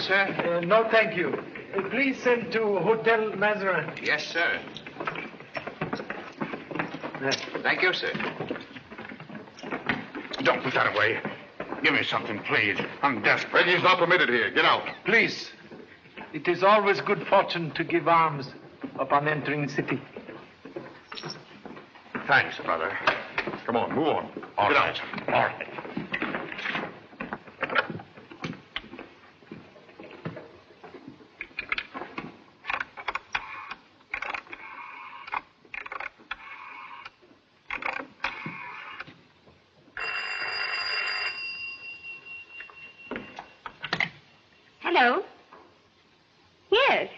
Sir? No, thank you. Please send to Hotel Mazarin. Yes, sir. Thank you, sir. Don't put that away. Give me something, please. I'm desperate. Begging's not permitted here. Get out. Please. It is always good fortune to give alms upon entering city. Thanks, brother. Come on, move on. Get out. All right. Hello? Yes.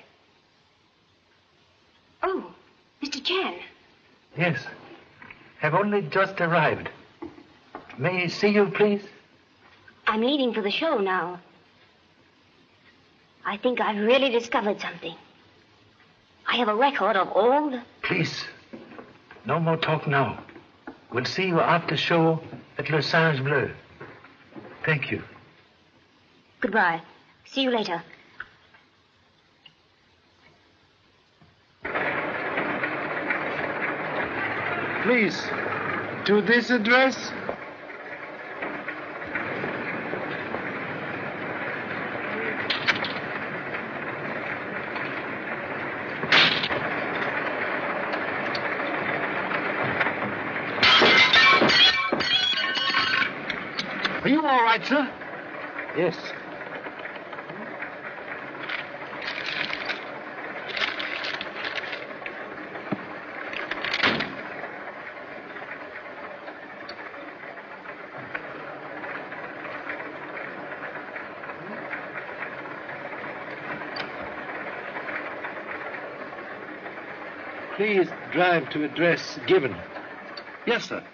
Oh, Mr. Chan. Yes. Have only just arrived. May I see you, please? I'm leaving for the show now. I think I've really discovered something. I have a record of all the... Please. No more talk now. We'll see you after show at Le Singe Bleu. Thank you. Goodbye. See you later. Please, to this address? Are you all right, sir? Yes. Please drive to address given. Yes, sir.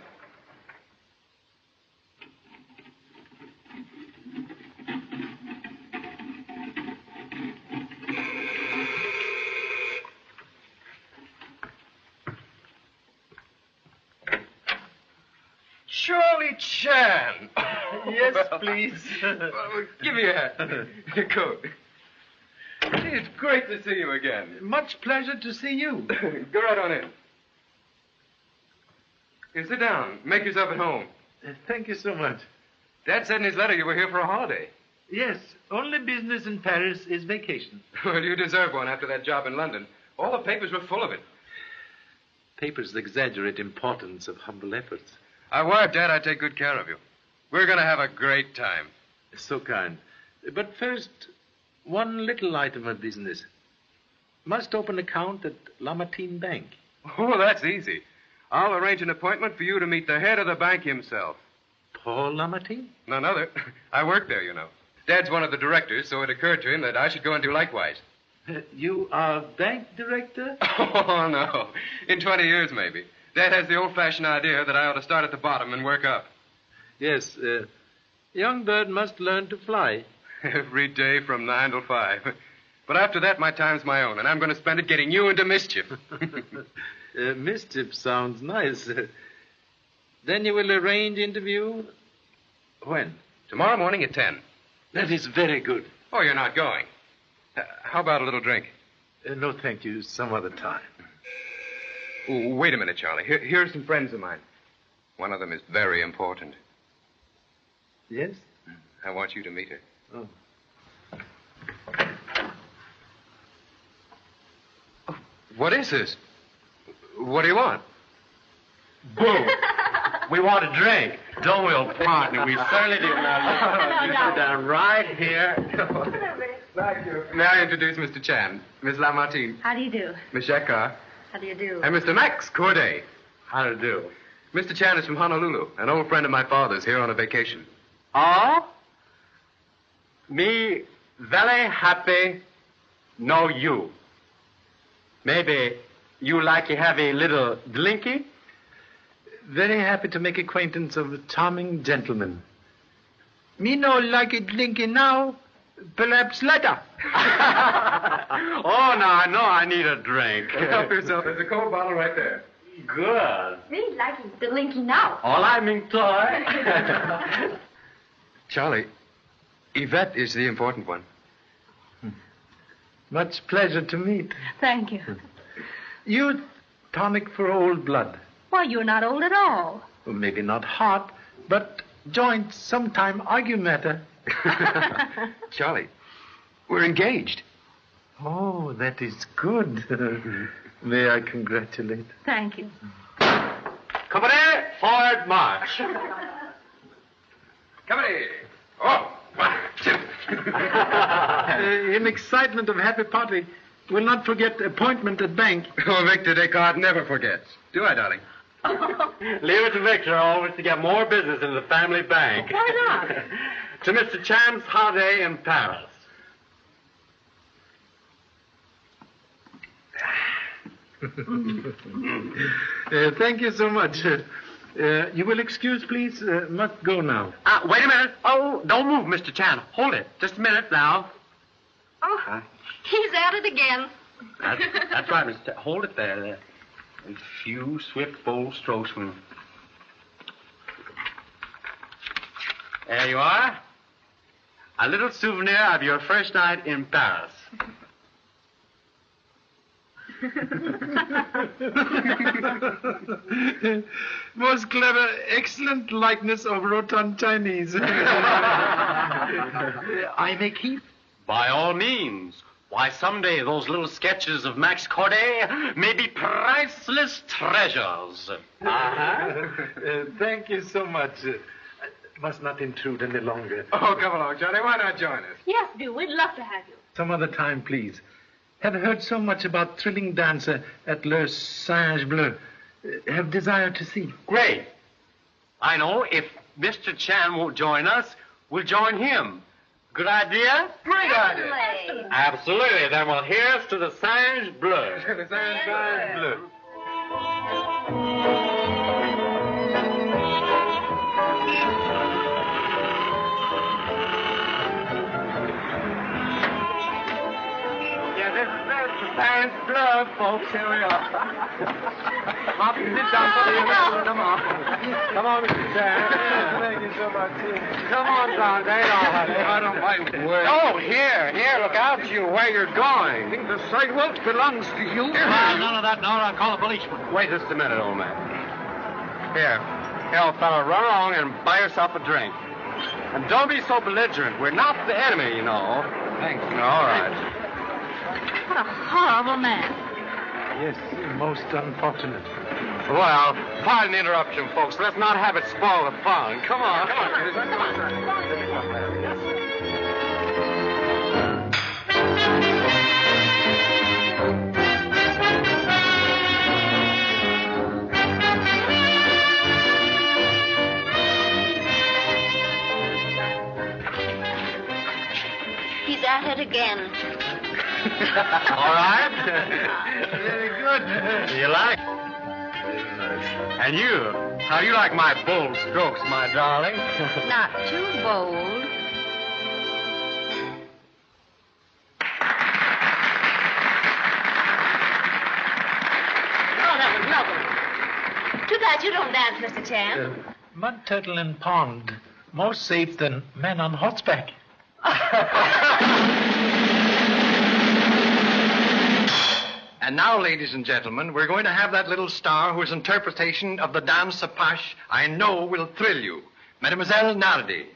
Charlie Chan. Yes, please. Give me a coat. It's great to see you again. Much pleasure to see you. Go right on in. Here, sit down. Make yourself at home. Thank you so much. Dad said in his letter you were here for a holiday. Yes, only business in Paris is vacation. Well, you deserve one after that job in London. All the papers were full of it. Papers exaggerate importance of humble efforts. I wired Dad I'd take good care of you. We're going to have a great time. So kind. But first, one little item of business. Must open account at Lamartine Bank. Oh, that's easy. I'll arrange an appointment for you to meet the head of the bank himself. Paul Lamartine? None other. I work there, you know. Dad's one of the directors, so it occurred to him that I should go and do likewise. You are bank director? Oh, no. In 20 years, maybe. Dad has the old-fashioned idea that I ought to start at the bottom and work up. Yes. Young bird must learn to fly. Every day from 9 till 5. But after that, my time's my own, and I'm going to spend it getting you into mischief. Mischief sounds nice. Then you will arrange interview? When? Tomorrow morning at 10. That is very good. Oh, you're not going. How about a little drink? No, thank you. Some other time. Ooh, wait a minute, Charlie. Here are some friends of mine. One of them is very important. Yes? I want you to meet her. Oh. What is this? What do you want? Boo! We want a drink, don't we, old partner? We certainly do. Now, you sit down right here. May I introduce Mr. Chan, Miss Lamartine, How do you do? Miss Shekhar, How do you do? and Mr. Max Corday. How to do? Mr. Chan is from Honolulu, an old friend of my father's here on a vacation. Oh? Me very happy know you. Maybe you like to have a little drinky? Very happy to make acquaintance of a charming gentleman. Me no like it drinking now, perhaps later. Oh, no, I need a drink. Help yourself. There's a cold bottle right there. Good. Me liking the linky now. All I mean toy. Charlie, Yvette is the important one. Much pleasure to meet. Thank you. You tonic for old blood. Well, you're not old at all. Well, maybe not heart, but joints sometime argue matter. Charlie, we're engaged. Oh, that is good. May I congratulate? Thank you. Company, forward march. Company. Oh, 1, 2. In excitement of happy party, will not forget appointment at bank. Oh, Victor Descartes never forgets. Do I, darling? Leave it to Victor always to get more business in the family bank. Why not? To Mr. Chan's holiday in Paris. Thank you so much. You will excuse, please. Must go now. Wait a minute. Oh, don't move, Mr. Chan. Hold it. Just a minute now. Oh, he's at it again. That's right, Mr. Chan. Hold it there. A few swift, bold strokes from... There you are. A little souvenir of your first night in Paris. Most clever, excellent likeness of rotund Chinese. I may keep? By all means. Why, someday those little sketches of Max Corday may be priceless treasures. Thank you so much. Must not intrude any longer. Oh, come along, Charlie. Why not join us? Yes, do. We'd love to have you. Some other time, please. Have heard so much about thrilling dancer at Le Singe Bleu. Have desire to see. Great. I know if Mr. Chan won't join us, we'll join him. Good idea? Great idea. Play. Absolutely. Then we'll here's to the Singe Bleu. The Singe Bleu. Yeah, this is the Singe Bleu, folks. Here we are. Hop and sit down. Come on. Come on, Mr. Chan. Thank you so much. Come on, Don. They all have it. I don't mind where. Oh, here. Look out, you, where you're going. think the sidewalk belongs to you. None of that. No, I'll call a policeman. Wait just a minute, old man. Here, old fella, run along and buy yourself a drink. And don't be so belligerent. We're not the enemy, you know. Thanks. All right. What a horrible man. Yes, most unfortunate. Well, pardon the interruption, folks. Let's not have it spoil the fun. Come on. he's at it again. All right. Very good. You like? And you? How do you like my bold strokes, my darling? Not too bold. Oh, that was lovely. Too bad you don't dance, Mr. Chan. Mud turtle in pond. More safe than men on horseback. And now, ladies and gentlemen, we're going to have that little star whose interpretation of the Dance Apache I know will thrill you. Mademoiselle Nardi.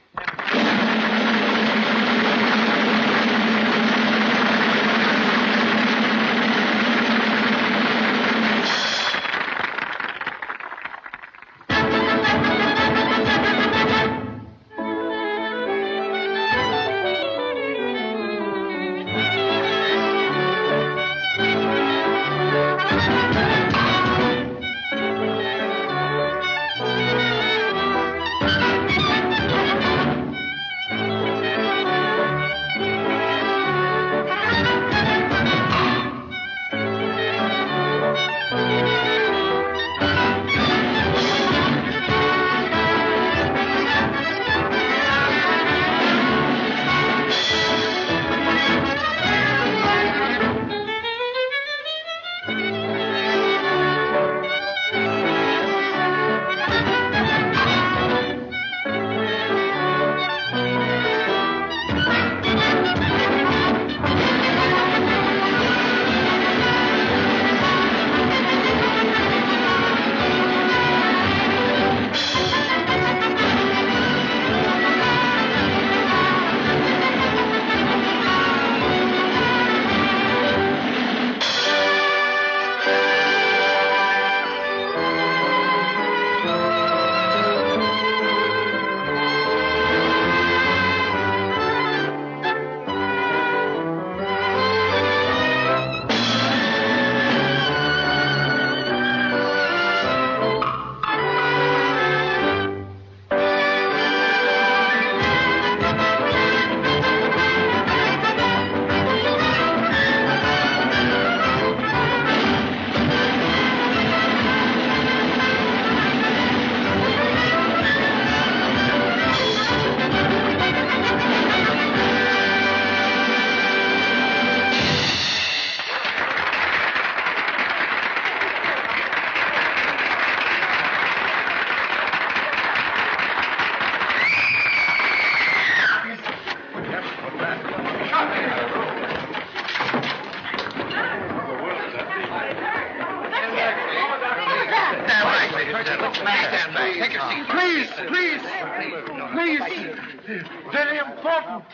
Very important.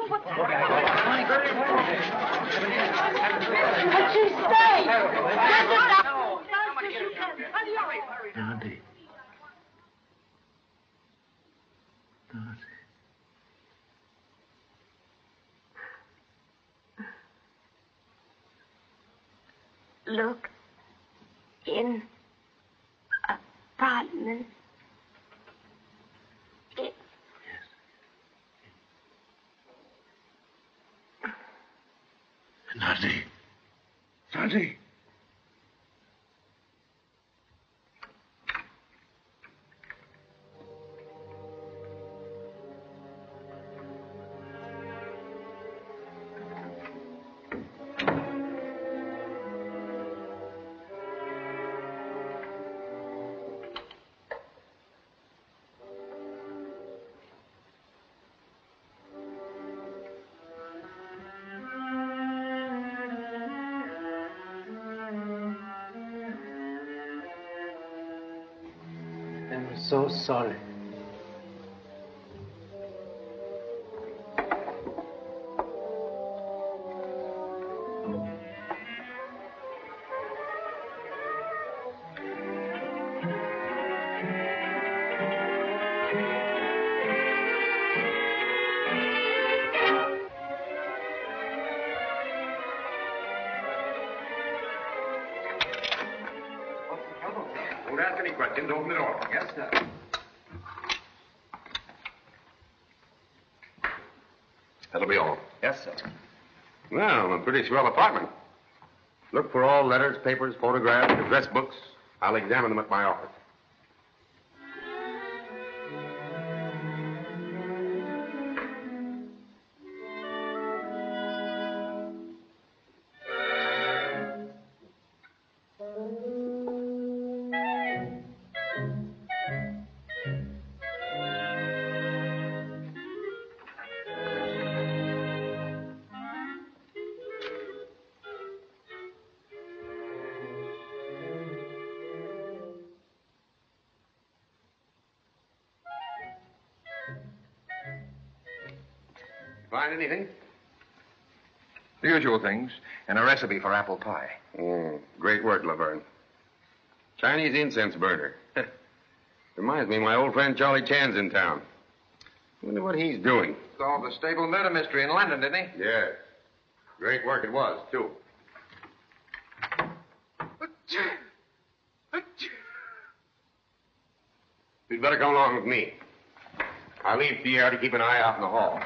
What'd you say? Dorothy. Look in apartment. Dorothy. Dorothy. I'm so sorry. Don't ask any questions. Open the door. Yes, sir. will be all. Yes, sir. Well, a pretty swell apartment. Look for all letters, papers, photographs, address books. I'll examine them at my office. Find anything? The usual things, and a recipe for apple pie. Great work, Laverne. Chinese incense burner. Reminds me, my old friend Charlie Chan's in town. Wonder what he's doing. Solved the stable murder mystery in London, didn't he? Yes. Great work it was, too. You'd better come along with me. I'll leave Pierre to keep an eye out in the hall.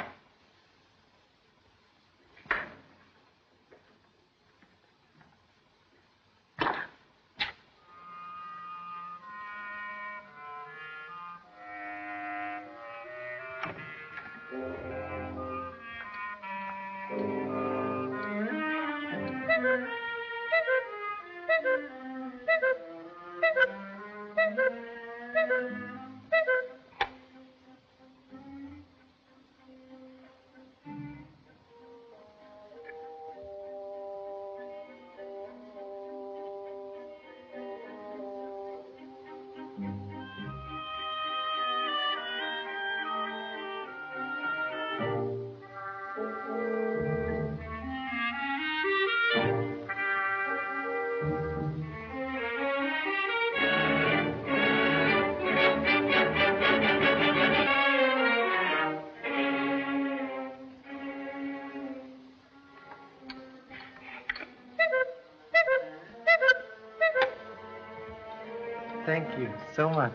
Thank you so much.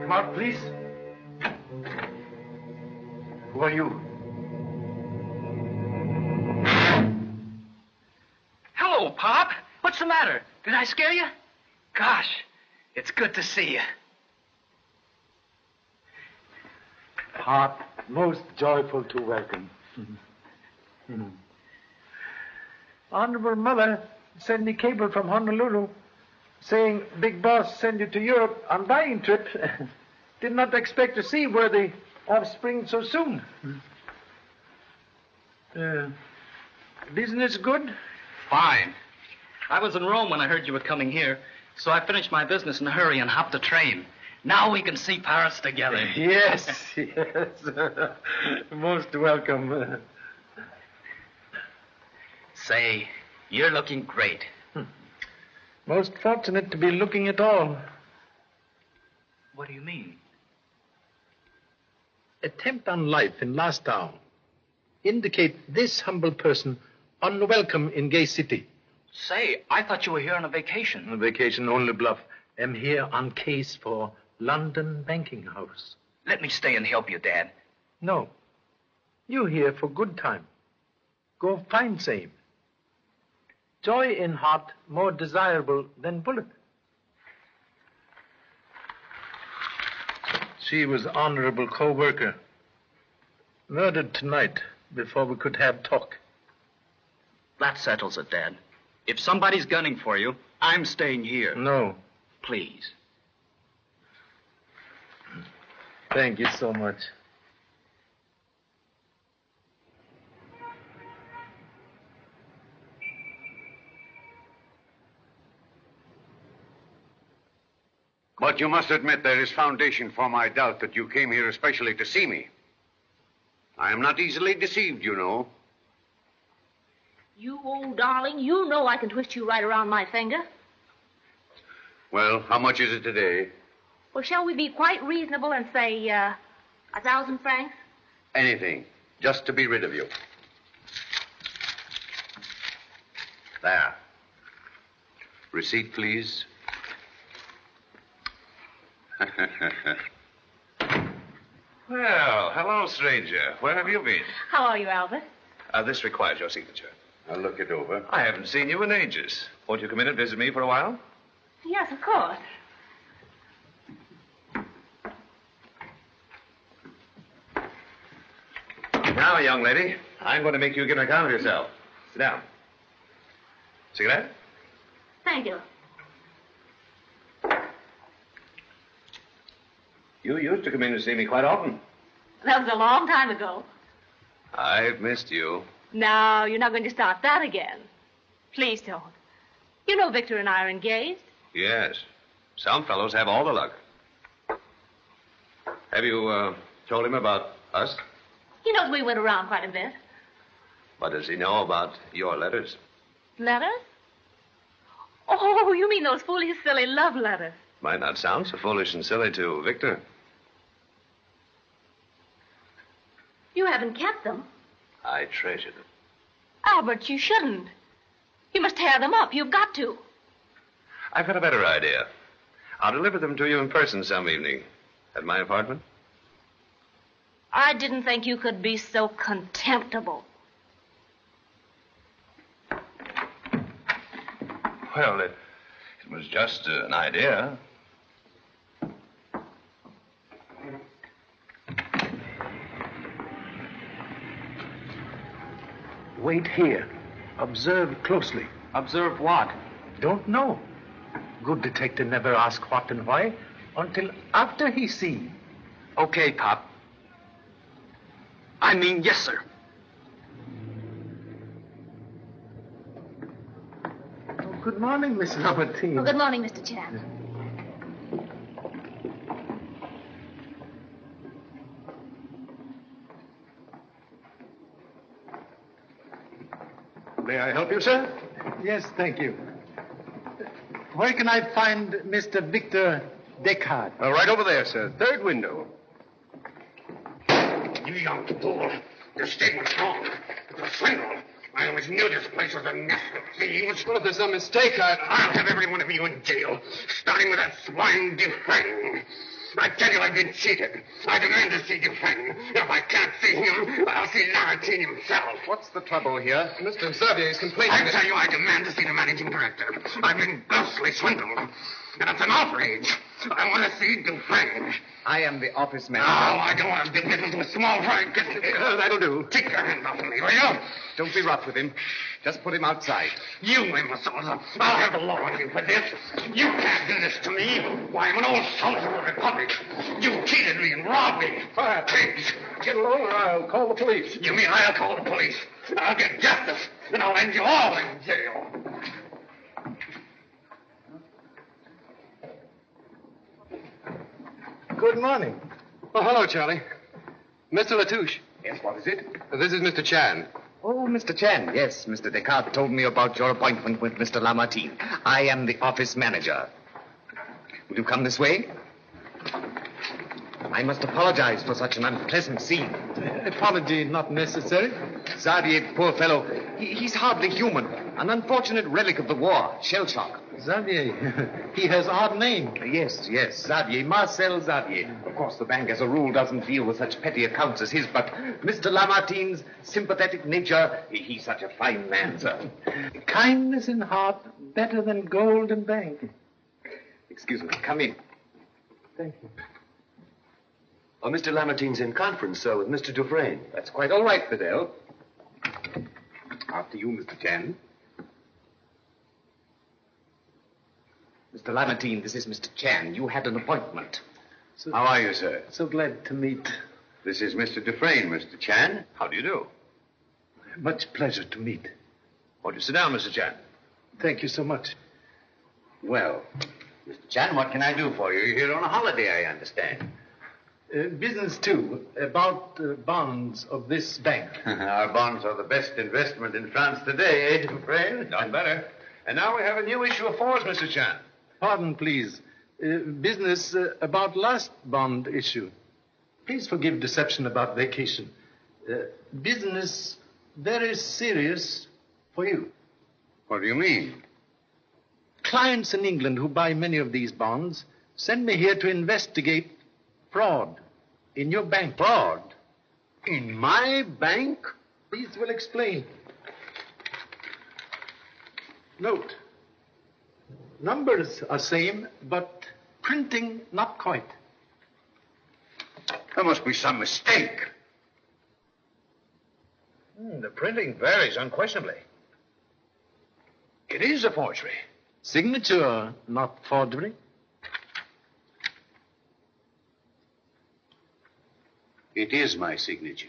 Come out, please. Who are you? Hello, Pop. What's the matter? Did I scare you? Gosh, it's good to see you. Pop, most joyful to welcome. Honorable Mother sent me cable from Honolulu saying Big Boss send you to Europe on buying trip. Did not expect to see worthy offspring so soon. Business good? Fine. I was in Rome when I heard you were coming here, so I finished my business in a hurry and hopped a train. Now we can see Paris together. Yes, yes. Most welcome. Say, you're looking great. Most fortunate to be looking at all. What do you mean? Attempt on life in last hour. Indicate this humble person unwelcome in gay city. Say, I thought you were here on a vacation. A vacation only bluff. Am here on case for London banking house. Let me stay and help you, Dad. No. You here for good time. Go find same. Joy in heart more desirable than bullet. She was honorable co-worker. Murdered tonight before we could have talk. That settles it, Dad. If somebody's gunning for you, I'm staying here. No. Please. Thank you so much. But you must admit there is foundation for my doubt that you came here especially to see me. I am not easily deceived, you know. You old darling, you know I can twist you right around my finger. Well, how much is it today? Well, shall we be quite reasonable and say, 1,000 francs? Anything, just to be rid of you. There. Receipt, please. Well, hello, stranger. Where have you been? How are you, Albert? This requires your signature. I'll look it over. I haven't seen you in ages. Won't you come in and visit me for a while? Yes, of course. Now, young lady, I'm going to make you give an account of yourself. Sit down. Cigarette? Thank you. You used to come in to see me quite often. That was a long time ago. I've missed you. No, you're not going to start that again. Please don't. You know Victor and I are engaged. Yes. Some fellows have all the luck. Have you told him about us? He knows we went around quite a bit. What does he know about your letters? Letters? Oh, you mean those foolish, silly love letters. Might not sound so foolish and silly to Victor. You haven't kept them. I treasure them. Albert, you shouldn't. You must tear them up. You've got to. I've got a better idea. I'll deliver them to you in person some evening. At my apartment? I didn't think you could be so contemptible. Well, it was just an idea. Wait here. Observe closely. Observe what? Don't know. Good detective never ask what and why until after he see. Okay, Pop. I mean, yes, sir. Oh, good morning, Miss Lamartine. Oh, good morning, Mr. Chan. May I help you, sir? Yes, thank you. Where can I find Mr. Victor Descartes? Right over there, sir. Third window. You young fool. Your statement's wrong. It's a swindle. I always knew this place was a nest of thieves. Well, if there's some mistake, I'll have every one of you in jail, starting with that swine Dufresne. I tell you, I've been cheated. I demand to see Dufresne. If I can't see him, I'll see Lamartine himself. What's the trouble here? Mr. Xavier is complaining I tell you, I demand to see the managing director. I've been grossly swindled. And it's an outrage. I want to see Dufresne. I am the office No, manager. I don't want to do business with small fry business. That'll do. Take your hands off of me, will you? Don't be rough with him. Just put him outside. You imbeciles. I'll have the law on you for this. You can't do this to me. Why, I'm an old soldier of the Republic. You cheated me and robbed me. Fire pigs. Get along or I'll call the police. You mean I'll call the police? I'll get justice, and I'll end you all in jail. Good morning. Oh, hello, Charlie. Mr. Latouche. Yes, what is it? This is Mr. Chan. Oh, Mr. Chan. Yes, Mr. Descartes told me about your appointment with Mr. Lamartine. I am the office manager. Will you come this way? I must apologize for such an unpleasant scene. Apology not necessary. Xavier, poor fellow, he's hardly human. An unfortunate relic of the war, shell shock. Xavier, he has odd name. Yes, Xavier, Marcel Xavier. Of course, the bank as a rule doesn't deal with such petty accounts as his, but Mr. Lamartine's sympathetic nature, he's such a fine man, sir. Kindness in heart better than gold in bank. Excuse me, come in. Thank you. Oh, Mr. Lamartine's in conference, sir, with Mr. Dufresne. That's quite all right, Fidel. After you, Mr. Chan. Mr. Lamartine, this is Mr. Chan. You had an appointment. How are you, sir? So glad to meet. This is Mr. Dufresne, Mr. Chan. How do you do? Much pleasure to meet. Won't you sit down, Mr. Chan? Thank you so much. Well, Mr. Chan, what can I do for you? You're here on a holiday, I understand. Business, too, about bonds of this bank. Our bonds are the best investment in France today, eh, Dufresne? None better. And now we have a new issue of fours, Mr. Chan. Pardon, please. Business about last bond issue. Please forgive deception about vacation. Business very serious for you. What do you mean? Clients in England who buy many of these bonds send me here to investigate fraud in your bank. Fraud? In my bank? These will explain. Note. Numbers are same, but printing not quite. There must be some mistake. The printing varies unquestionably. It is a forgery. Signature, not forgery. It is my signature.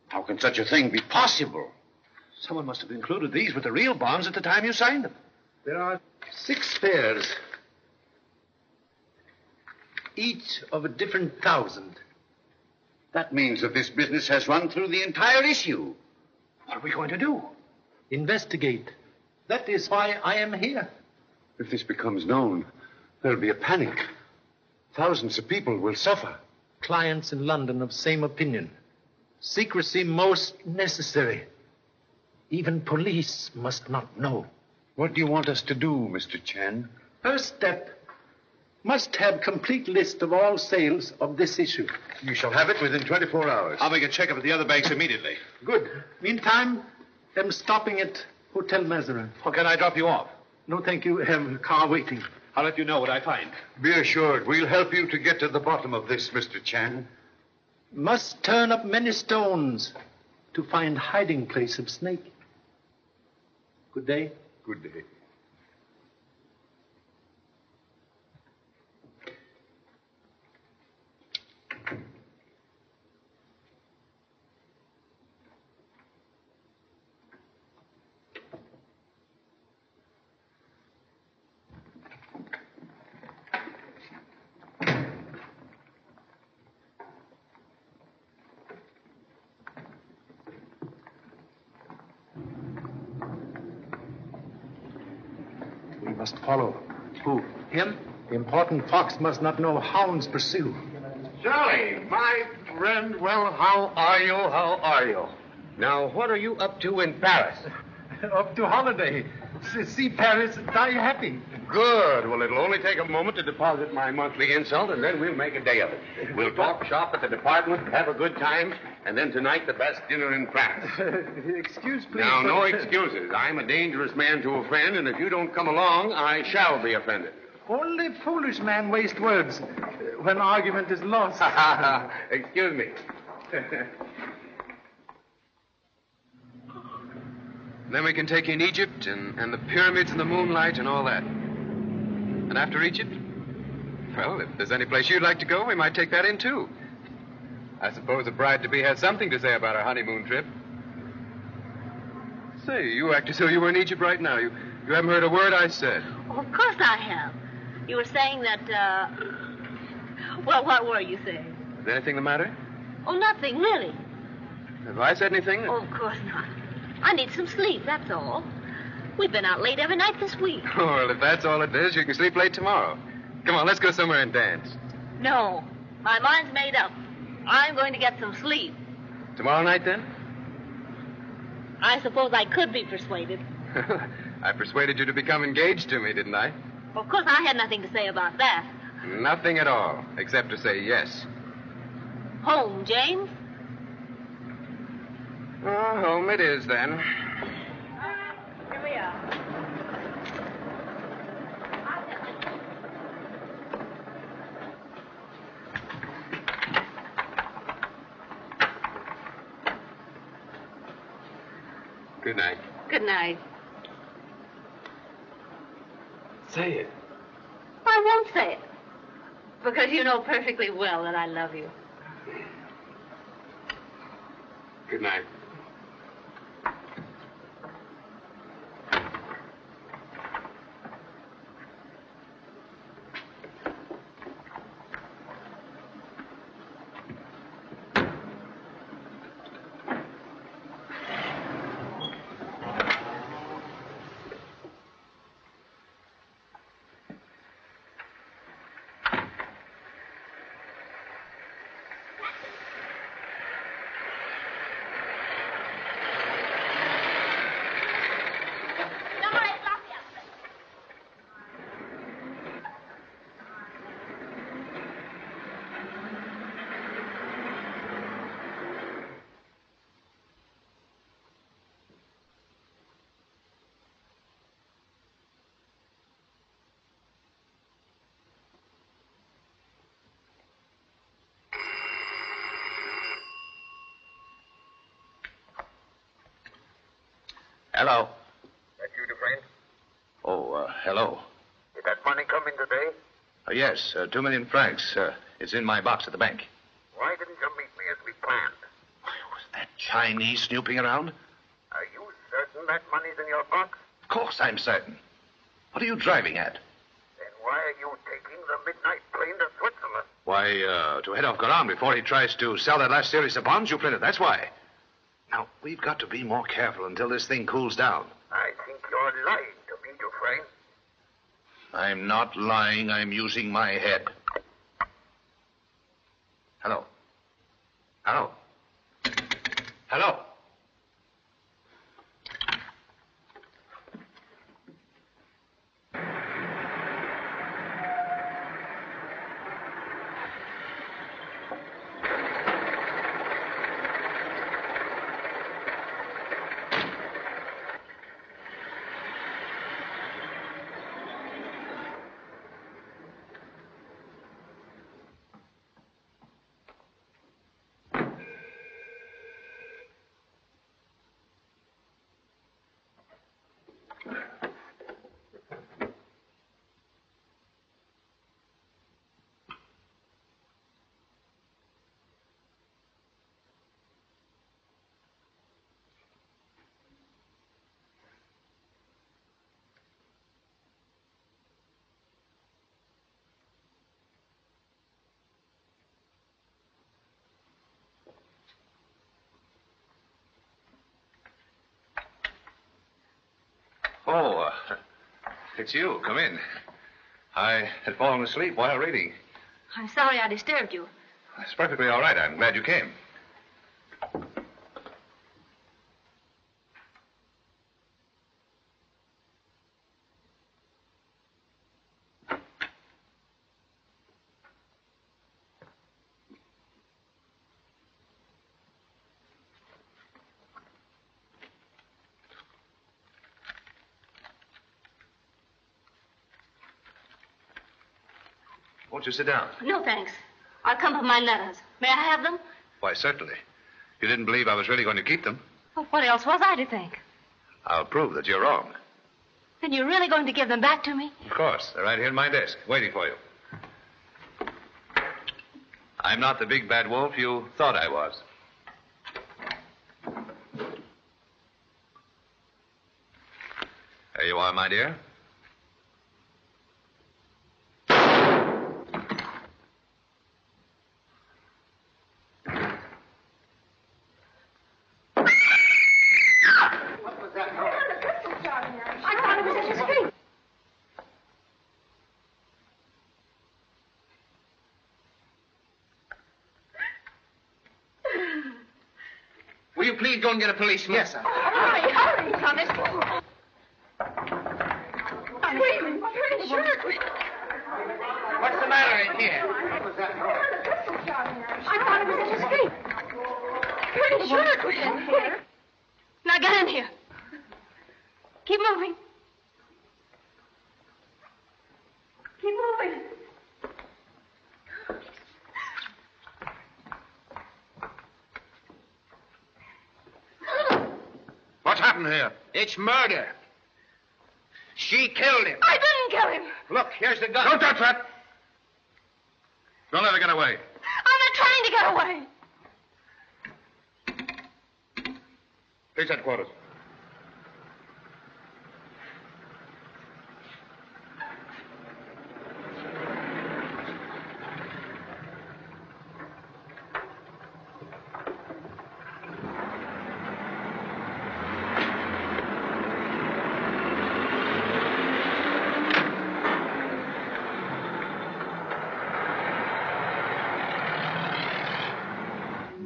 How can such a thing be possible? Someone must have included these with the real bonds at the time you signed them. There are 6 pairs, each of a different 1,000. That means that this business has run through the entire issue. What are we going to do? Investigate. That is why I am here. If this becomes known, there'll be a panic. Thousands of people will suffer. Clients in London of same opinion. Secrecy most necessary. Even police must not know. What do you want us to do, Mr. Chan? First step, must have complete list of all sales of this issue. You shall have it within 24 hours. I'll make a check-up at the other banks immediately. Good. Meantime, I'm stopping at Hotel Mazarin. Or can I drop you off? No, thank you. I have a car waiting. I'll let you know what I find. Be assured, we'll help you to get to the bottom of this, Mr. Chan. Must turn up many stones to find hiding place of snake. Good day. Good day. Must follow. Who? Him? The important fox must not know hounds pursue. Charlie, my friend, well, how are you? How are you? Now, what are you up to in Paris? Up to holiday. See Paris, die happy. Good. Well, it'll only take a moment to deposit my monthly insult, and then we'll make a day of it. We'll talk shop at the department, have a good time, and then tonight the best dinner in France. Excuse, please. Now, no excuses. I'm a dangerous man to a friend, and if you don't come along, I shall be offended. Only foolish man waste words when argument is lost. Excuse me. Then we can take in Egypt and the pyramids and the moonlight and all that. And after Egypt, well, if there's any place you'd like to go, we might take that in, too. I suppose the bride-to-be has something to say about our honeymoon trip. Say, you act as though you were in Egypt right now. You haven't heard a word I said. Oh, of course I have. You were saying that, well, what were you saying? Is anything the matter? Oh, nothing, really. Have I said anything? Oh, of course not. I need some sleep, that's all. We've been out late every night this week. Oh, well, if that's all it is, you can sleep late tomorrow. Come on, let's go somewhere and dance. No, my mind's made up. I'm going to get some sleep. Tomorrow night, then? I suppose I could be persuaded. I persuaded you to become engaged to me, didn't I? Of course, I had nothing to say about that. Nothing at all, except to say yes. Home, James? Oh, home it is, then. Here we are. Good night. Good night. Say it. I won't say it. Because you know perfectly well that I love you. Good night. Hello. That you, Dufresne? Oh, hello. Did that money come in today? Yes, 2 million francs. It's in my box at the bank. Why didn't you meet me as we planned? Was that Chinese snooping around? Are you certain that money's in your box? Of course I'm certain. What are you driving at? Then why are you taking the midnight plane to Switzerland? Why, to head off Garan before he tries to sell that last series of bonds you printed. That's why. Now, we've got to be more careful until this thing cools down. I think you're lying to me, Dufresne. I'm not lying. I'm using my head. Hello. Hello. Hello. Oh, it's you. Come in. I had fallen asleep while reading. I'm sorry I disturbed you. It's perfectly all right. I'm glad you came. Won't you sit down? No, thanks. I'll come for my letters. May I have them? Why, certainly. You didn't believe I was really going to keep them. Well, what else was I to think? I'll prove that you're wrong. Then you're really going to give them back to me? Of course. They're right here in my desk, waiting for you. I'm not the big bad wolf you thought I was. There you are, my dear. Will you please go and get a policeman? Yes, sir. Hurry, hurry, Thomas. Wait, pretty shirt. What's the matter in here? I thought it was in the street. Pretty shirt was in here. Now get in here. Keep moving. Keep moving. What's happened here? It's murder. She killed him. I didn't kill him. Look, here's the gun. Don't touch that! Don't let her get away. I'm not trying to get away. Police headquarters.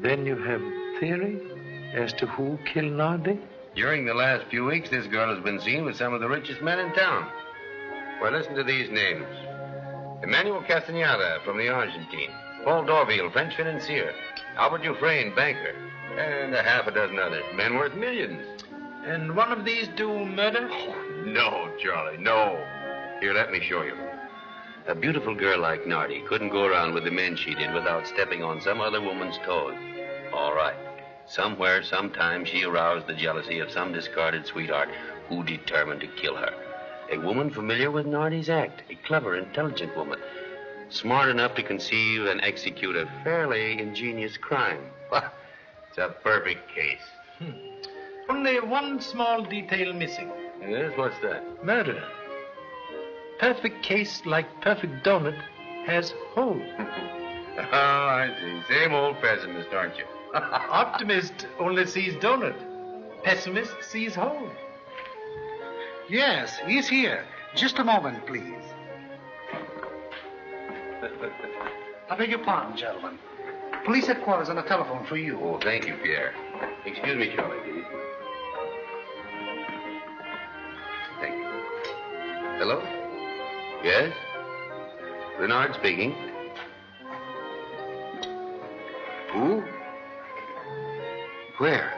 Then you have theory as to who killed Nardi? During the last few weeks, this girl has been seen with some of the richest men in town. Well, listen to these names. Emmanuel Castaneda from the Argentine. Paul Dorville, French financier. Albert Dufresne, banker. And a half a dozen others. Men worth millions. And one of these do murder? Oh, no, Charlie, no. Here, let me show you. A beautiful girl like Nardi couldn't go around with the men she did without stepping on some other woman's toes. All right. Somewhere, sometime, she aroused the jealousy of some discarded sweetheart who determined to kill her. A woman familiar with Nardi's act. A clever, intelligent woman. Smart enough to conceive and execute a fairly ingenious crime. It's a perfect case. Only one small detail missing. Yes, what's that? Murder. Perfect case like perfect donut has hole. Oh, I see. Same old pessimist, aren't you? Optimist only sees donut. Pessimist sees hole. Yes, he's here. Just a moment, please. I beg your pardon, gentlemen. Police headquarters on the telephone for you. Oh, thank you, Pierre. Excuse me, Charlie, please. Thank you. Hello? Yes? Renard speaking. Who? Where?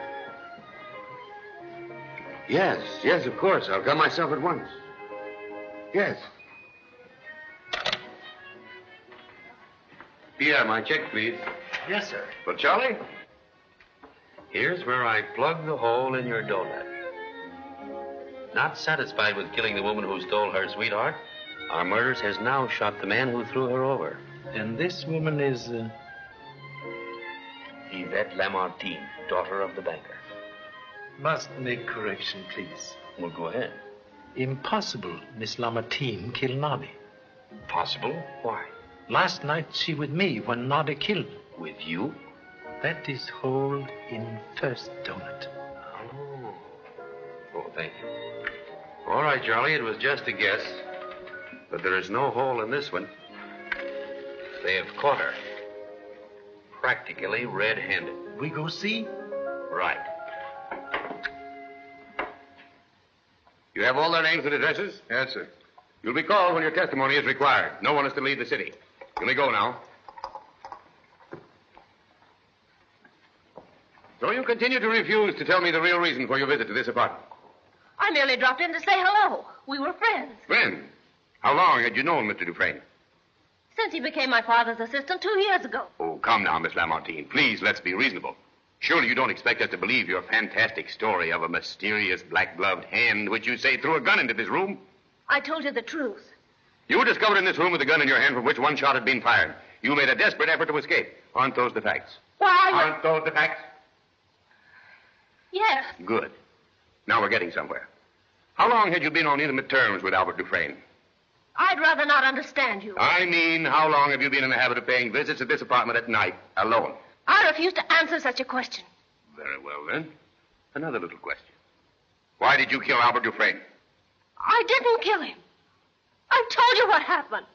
Yes, of course. I'll come myself at once. Yes. Pierre, my check, please. Yes, sir. Well, Charlie, here's where I plug the hole in your donut. Not satisfied with killing the woman who stole her sweetheart, our murderers has now shot the man who threw her over. And this woman is... Yvette Lamartine, daughter of the banker. Must make correction, please. Well, go ahead. Impossible Miss Lamartine killed Nardi. Possible? Why? Last night she with me when Nardi killed. With you? That is hole in first donut. Oh, thank you. All right, Charlie, it was just a guess. But there is no hole in this one. They have caught her. Practically red-handed. We go see? Right. You have all their names and addresses? Yes, sir. You'll be called when your testimony is required. No one is to leave the city. You may go now. So you continue to refuse to tell me the real reason for your visit to this apartment? I merely dropped in to say hello. We were friends. Friends? How long had you known Mr. Dufresne? Since he became my father's assistant 2 years ago. Oh, come now, Miss Lamartine. Please, let's be reasonable. Surely you don't expect us to believe your fantastic story of a mysterious black-gloved hand which you say threw a gun into this room? I told you the truth. You were discovered in this room with a gun in your hand from which one shot had been fired. You made a desperate effort to escape. Aren't those the facts? Why, Aren't those the facts? Yes. Good. Now we're getting somewhere. How long had you been on intimate terms with Albert Dufresne? I'd rather not understand you. I mean, how long have you been in the habit of paying visits at this apartment at night, alone? I refuse to answer such a question. Very well, then. Another little question. Why did you kill Albert Dufresne? I didn't kill him. I told you what happened.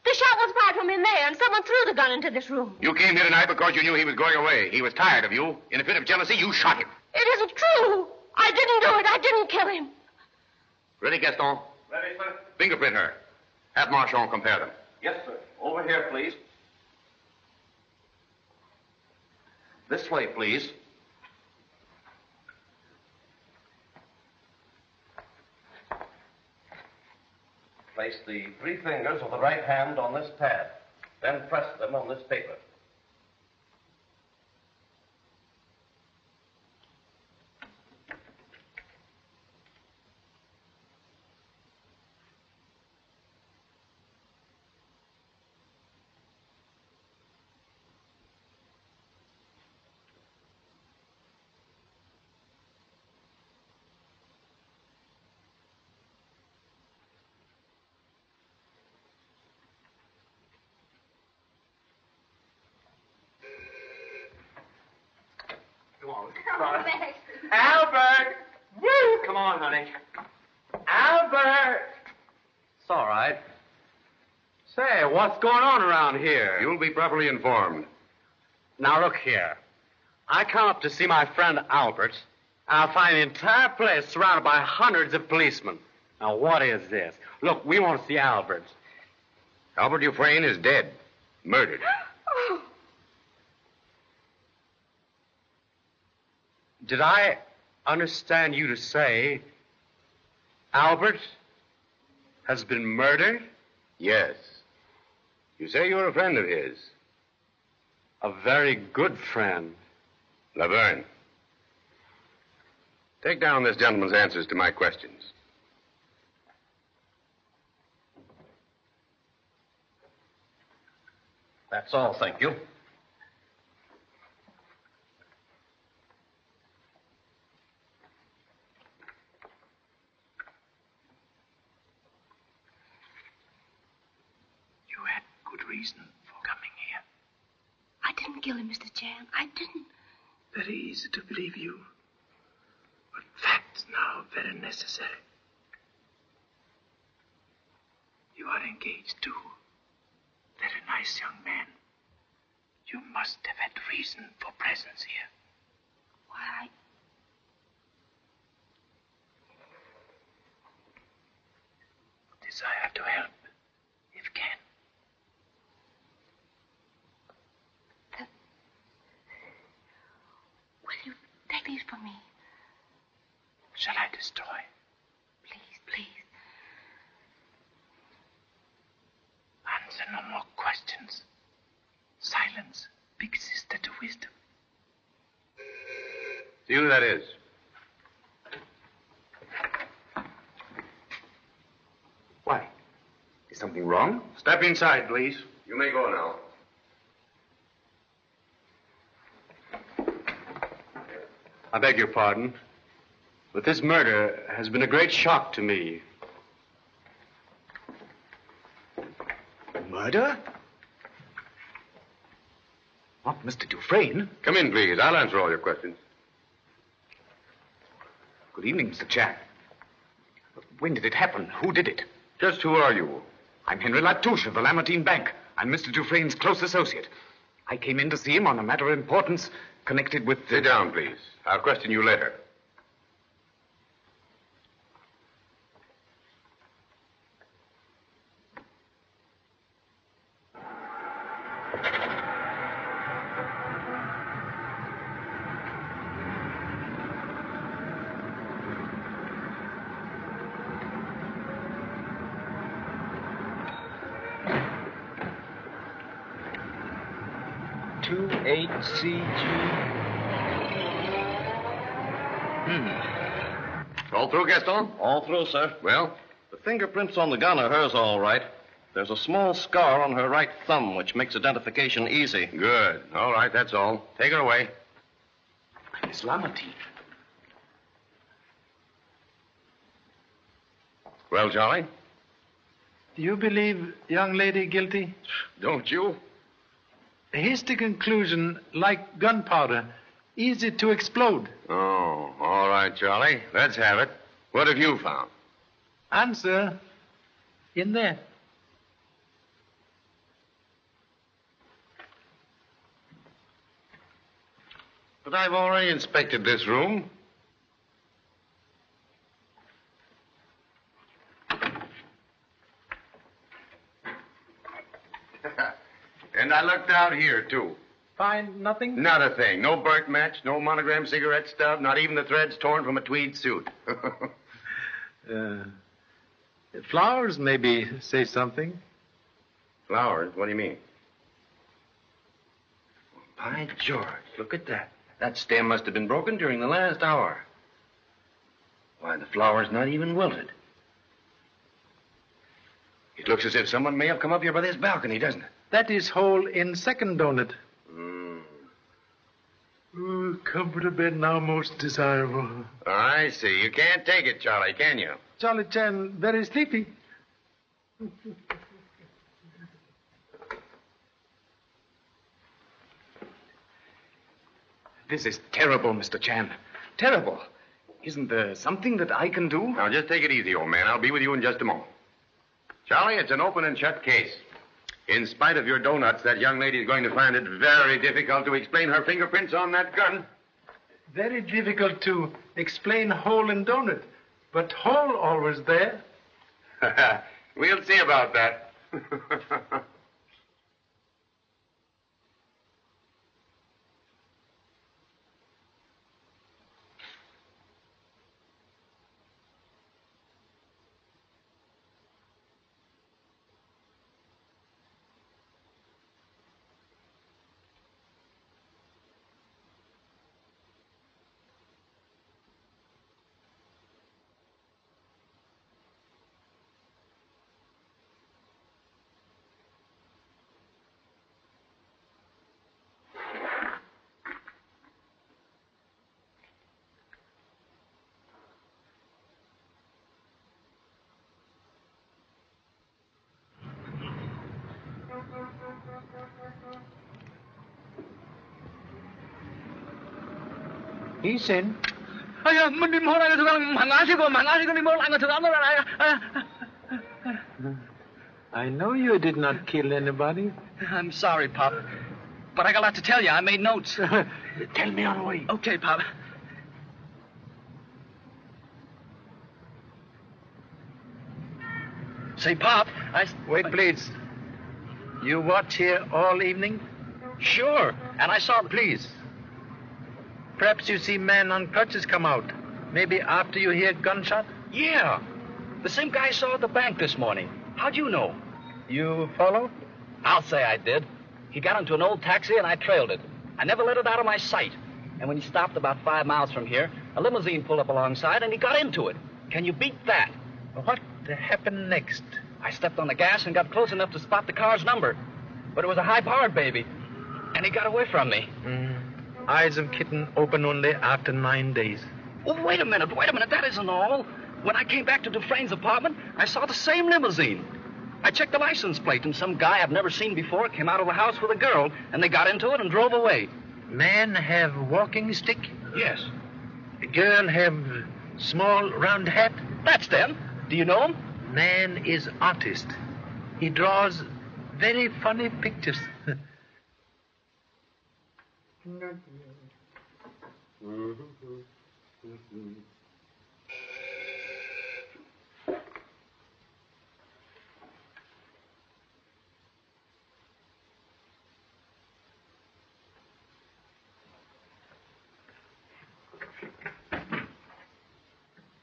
The shot was fired from in there, and someone threw the gun into this room. You came here tonight because you knew he was going away. He was tired of you. In a fit of jealousy, you shot him. It isn't true. I didn't do it. I didn't kill him. Ready, Gaston? Ready, sir? Fingerprint her. Have Marchand compare them. Yes, sir. Over here, please. This way, please. Place the 3 fingers of the right hand on this pad. Then press them on this paper. Come on. Albert! Woo! Come on, honey. Albert! It's all right. Say, what's going on around here? You'll be properly informed. Now, look here. I come up to see my friend Albert, and I find the entire place surrounded by hundreds of policemen. Now, what is this? Look, we want to see Albert. Albert Dufresne is dead. Murdered. Did I understand you to say Albert has been murdered? Yes. You say you're a friend of his. A very good friend. Laverne. Take down this gentleman's answers to my questions. That's all, thank you. You had good reason for coming here. I didn't kill him, Mr. Chan. I didn't. Very easy to believe you. But facts now very necessary. You are engaged to very nice young man. You must have had reason for presence here. Why, Desire to help, if can. will you take these from me? Shall I destroy? Please, please. Answer no more questions. Silence, big sister to wisdom. See who that is. Why? Is something wrong? Step inside, please. You may go now. I beg your pardon, but this murder has been a great shock to me. Murder? What, Mr. Dufresne? Come in, please. I'll answer all your questions. Good evening, Mr. Chan. When did it happen? Who did it? Just who are you? I'm Henry Latouche of the Lamartine Bank. I'm Mr. Dufresne's close associate. I came in to see him on a matter of importance connected with... Sit down, please. I'll question you later. 28CG. All through, Gaston? All through, sir. Well? The fingerprints on the gun are hers, all right. There's a small scar on her right thumb, which makes identification easy. Good. All right, that's all. Take her away. Miss Lamartine. Well, Charlie? Do you believe young lady guilty? Don't you? A hasty conclusion, like gunpowder, easy to explode. Oh, all right, Charlie. Let's have it. What have you found? Answer in there. But I've already inspected this room. And I looked out here, too. Find nothing? Not a thing. No burnt match, no monogram cigarette stub, not even the threads torn from a tweed suit. Flowers maybe say something. Flowers? What do you mean? By George, look at that. That stem must have been broken during the last hour. Why, the flower's not even wilted. It looks as if someone may have come up here by this balcony, doesn't it? That is hole in second donut. Comforter bed now most desirable. I see. You can't take it, Charlie, can you? Charlie Chan, very sleepy. This is terrible, Mr. Chan. Terrible. Isn't there something that I can do? Now, just take it easy, old man. I'll be with you in just a moment. Charlie, it's an open and shut case. In spite of your donuts, that young lady is going to find it very difficult to explain her fingerprints on that gun. Very difficult to explain hole in donut, but hole always there. We'll see about that. He's in. I know you did not kill anybody. I'm sorry, Pop. But I got a lot to tell you. I made notes. Tell me on the way. Okay, Pop. Say, Pop, Wait, please. You watch here all evening? Sure. And I saw... Please. Perhaps you see man on crutches come out. Maybe after you hear gunshot? Yeah. The same guy I saw at the bank this morning. How'd you know? You follow? I'll say I did. He got into an old taxi and I trailed it. I never let it out of my sight. And when he stopped about 5 miles from here, a limousine pulled up alongside and he got into it. Can you beat that? What happened next? I stepped on the gas and got close enough to spot the car's number. But it was a high-powered baby. And he got away from me. Eyes of kitten open only after 9 days. Oh, wait a minute. That isn't all. When I came back to Dufresne's apartment, I saw the same limousine. I checked the license plate, and some guy I've never seen before came out of the house with a girl, and they got into it and drove away. Man have walking stick? Yes. Girl have small round hat? That's them. Do you know him? Man is artist. He draws very funny pictures.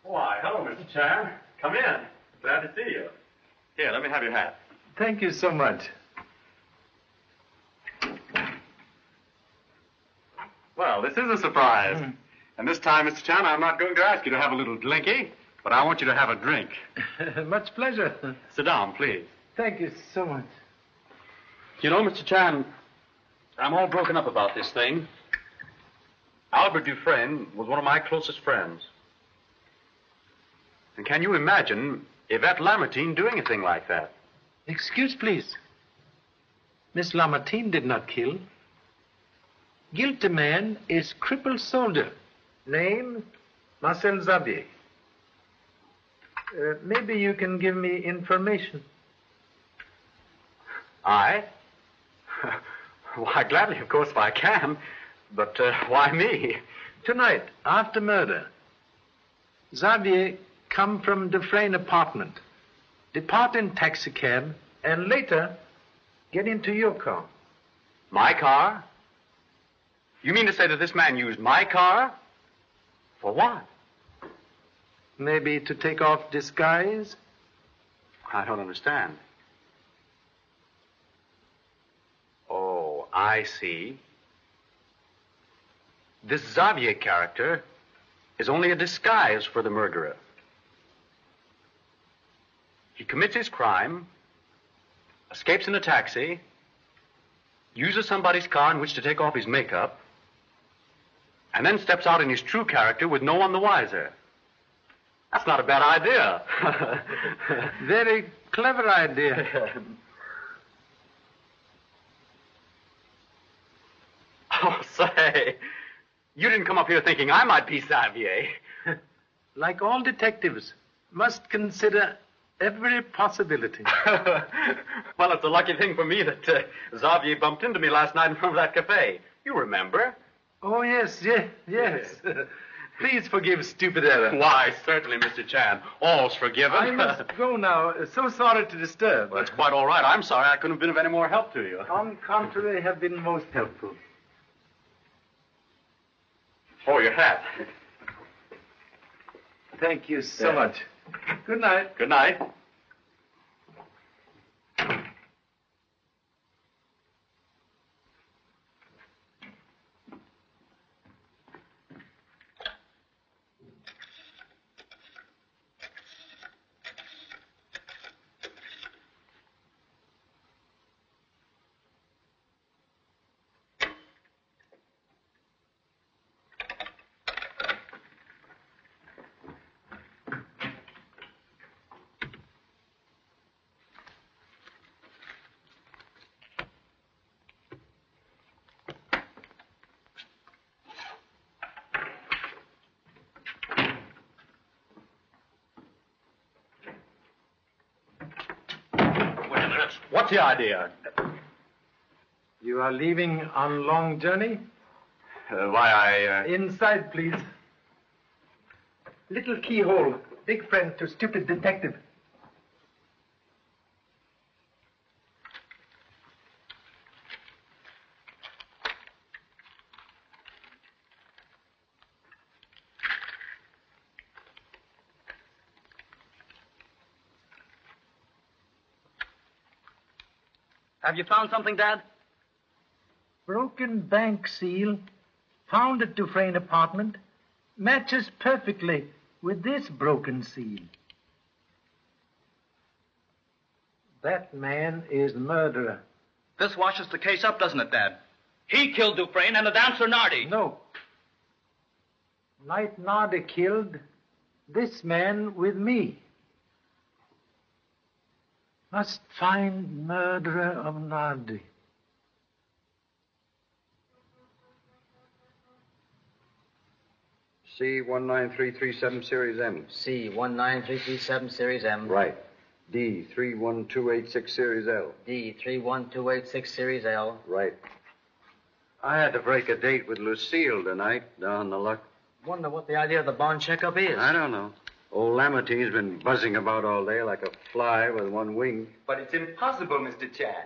Why, hello, Mr. Chan. Come in. Glad to see you. Here, let me have your hat. Thank you so much. Well, this is a surprise. And this time, Mr. Chan, I'm not going to ask you to have a little drinky, but I want you to have a drink. Much pleasure. Sit down, please. Thank you so much. You know, Mr. Chan, I'm all broken up about this thing. Albert Dufresne was one of my closest friends. And can you imagine Yvette Lamartine doing a thing like that? Excuse, please. Miss Lamartine did not kill. Guilty man is crippled soldier. Name, Marcel Xavier. Maybe you can give me information. I? Why, gladly, of course, if I can. But why me? Tonight, after murder, Xavier come from Dufresne apartment, depart in taxicab, and later get into your car. My car? You mean to say that this man used my car? For what? Maybe to take off disguise? I don't understand. Oh, I see. This Xavier character is only a disguise for the murderer. He commits his crime, escapes in a taxi, uses somebody's car in which to take off his makeup, and then steps out in his true character with no one the wiser. That's not a bad idea. Very clever idea. Oh, say, you didn't come up here thinking I might be Xavier. Like all detectives, must consider every possibility. Well, it's a lucky thing for me that Xavier bumped into me last night in front of that cafe. You remember? Oh, yes. Please forgive stupid error. Why, certainly, Mr. Chan. All's forgiven. I must go now. So sorry to disturb. Well, that's quite all right. I'm sorry I couldn't have been of any more help to you. On contrary, have been most helpful. Oh, your hat. Thank you so much. Good night. Good night. What's the idea? You are leaving on long journey? Why, Inside, please. Little keyhole. Big friend to stupid detective. Have you found something, Dad? Broken bank seal, found at Dufresne apartment, matches perfectly with this broken seal. That man is murderer. This washes the case up, doesn't it, Dad? He killed Dufresne and the dancer Nardi. No. Night Nardi killed this man with me. Must find murderer of Nardi. C19337 Series M. C19337 Series M. Right. D31286 Series L. D31286 Series L. Right. I had to break a date with Lucille tonight down the Luck. Wonder what the idea of the bond checkup is. I don't know. Old Lamartine's been buzzing about all day like a fly with one wing. But it's impossible, Mr. Chan.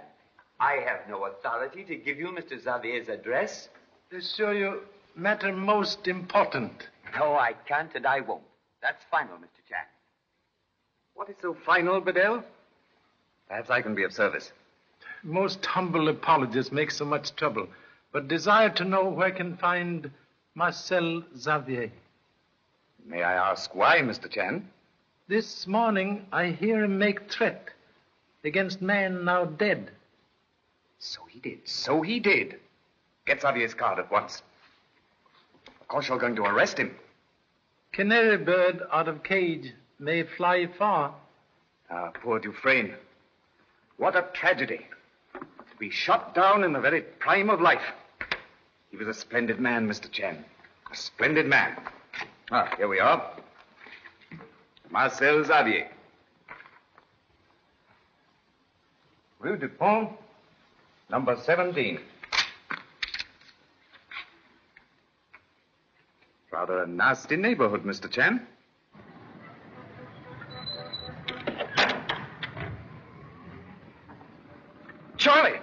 I have no authority to give you Mr. Xavier's address. To show you matter most important. No, I can't and I won't. That's final, Mr. Chan. What is so final, Bedell? Perhaps I can be of service. Most humble apologies make so much trouble. but desire to know where I can find Marcel Xavier. May I ask why, Mr. Chan? This morning I hear him make threat against man now dead. So he did. So he did. Get Xavier's card at once. Of course you're going to arrest him. Canary bird out of cage may fly far. Ah, poor Dufresne. What a tragedy. To be shot down in the very prime of life. He was a splendid man, Mr. Chan. A splendid man. Ah, here we are. Marcel Xavier. Rue du Pont, number 17. Rather a nasty neighborhood, Mr. Chan. Charlie!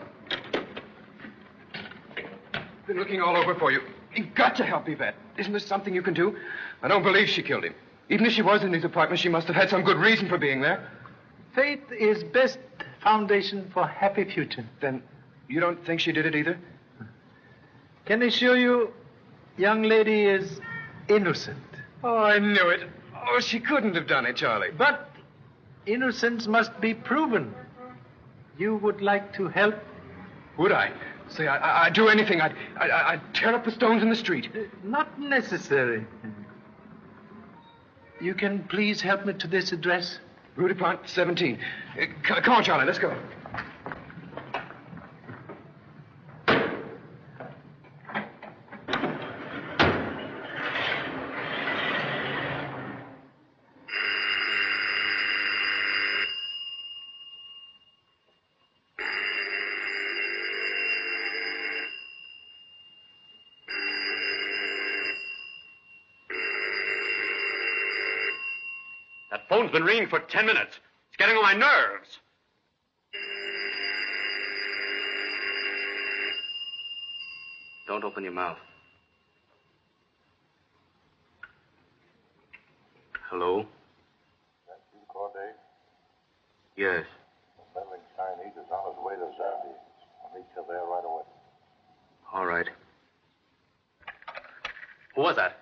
Been looking all over for you. You've got to help Yvette. Isn't there something you can do? I don't believe she killed him. Even if she was in his apartment, she must have had some good reason for being there. Faith is best foundation for happy future. Then you don't think she did it either? Can I assure you, young lady is innocent. Oh, I knew it. Oh, she couldn't have done it, Charlie. But innocence must be proven. You would like to help? Would I? Say, I'd do anything. I'd tear up the stones in the street. Not necessary. You can please help me to this address? Rue du Pont, 17. Come on, Charlie, let's go. That phone's been ringing for 10 minutes. It's getting on my nerves. Don't open your mouth. Hello? That's you, Corday? Yes. The meddling Chinese is on his way to Zambia. I'll meet you there right away. All right. Who was that?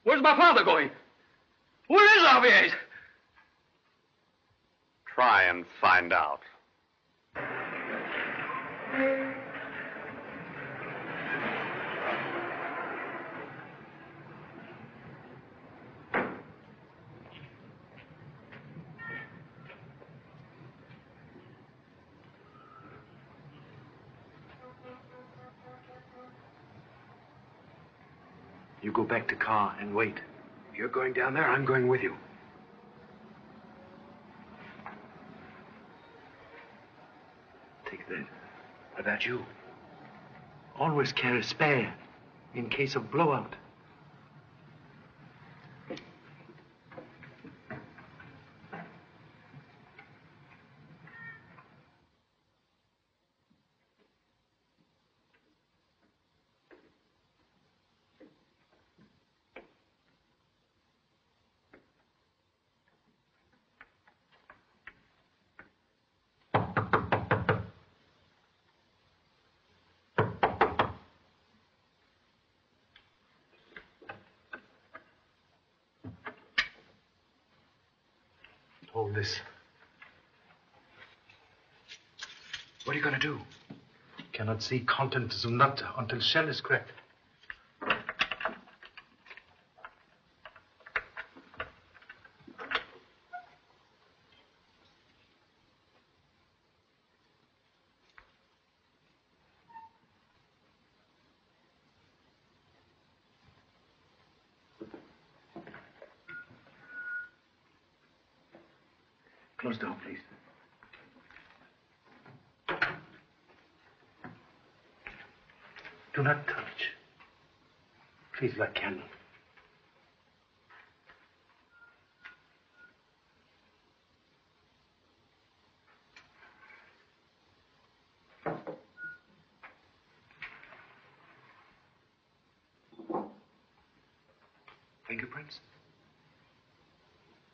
Where's my father going? Where is Xavier? Try and find out. You go back to car and wait. If you're going down there, I'm going with you. Take that. What about you? Always carry spare in case of blowout. Hold this. What are you going to do? Cannot see contents of nut until shell is cracked. Close door, please. Do not touch. Please light candle. Fingerprints?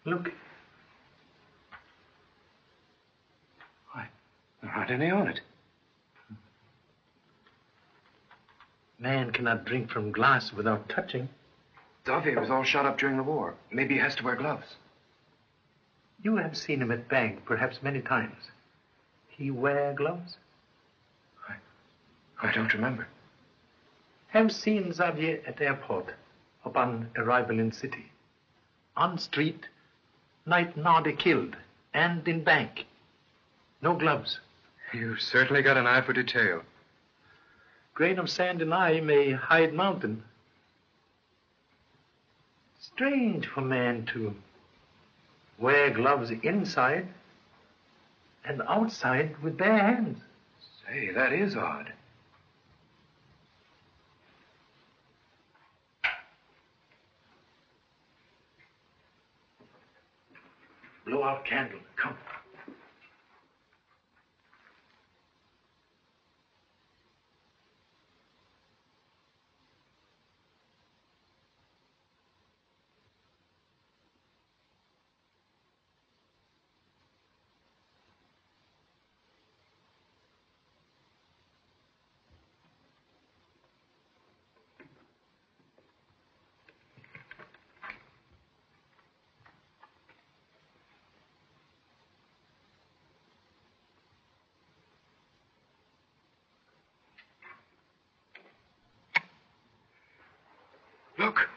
Look. There aren't any on it. Man cannot drink from glass without touching. Xavier was all shot up during the war. Maybe he has to wear gloves. You have seen him at bank, perhaps many times. He wear gloves? I don't remember. Have seen Xavier at airport upon arrival in city. On street, night Nardi killed, and in bank. No gloves. You've certainly got an eye for detail. Grain of sand in eye may hide mountain. Strange for man to wear gloves inside and outside with bare hands. Say, that is odd. Blow out candle. Come. Look.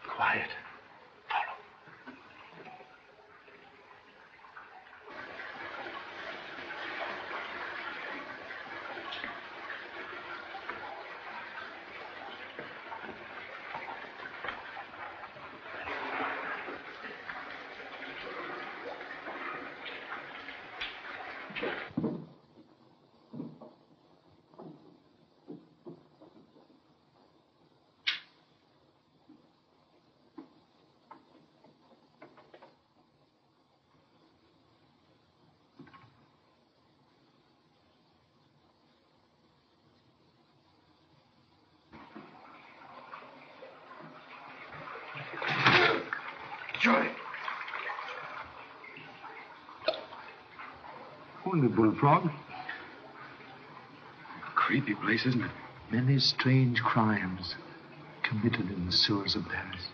Quiet. Charlie. Only bullfrog. Creepy place, isn't it? Many strange crimes committed in the sewers of Paris.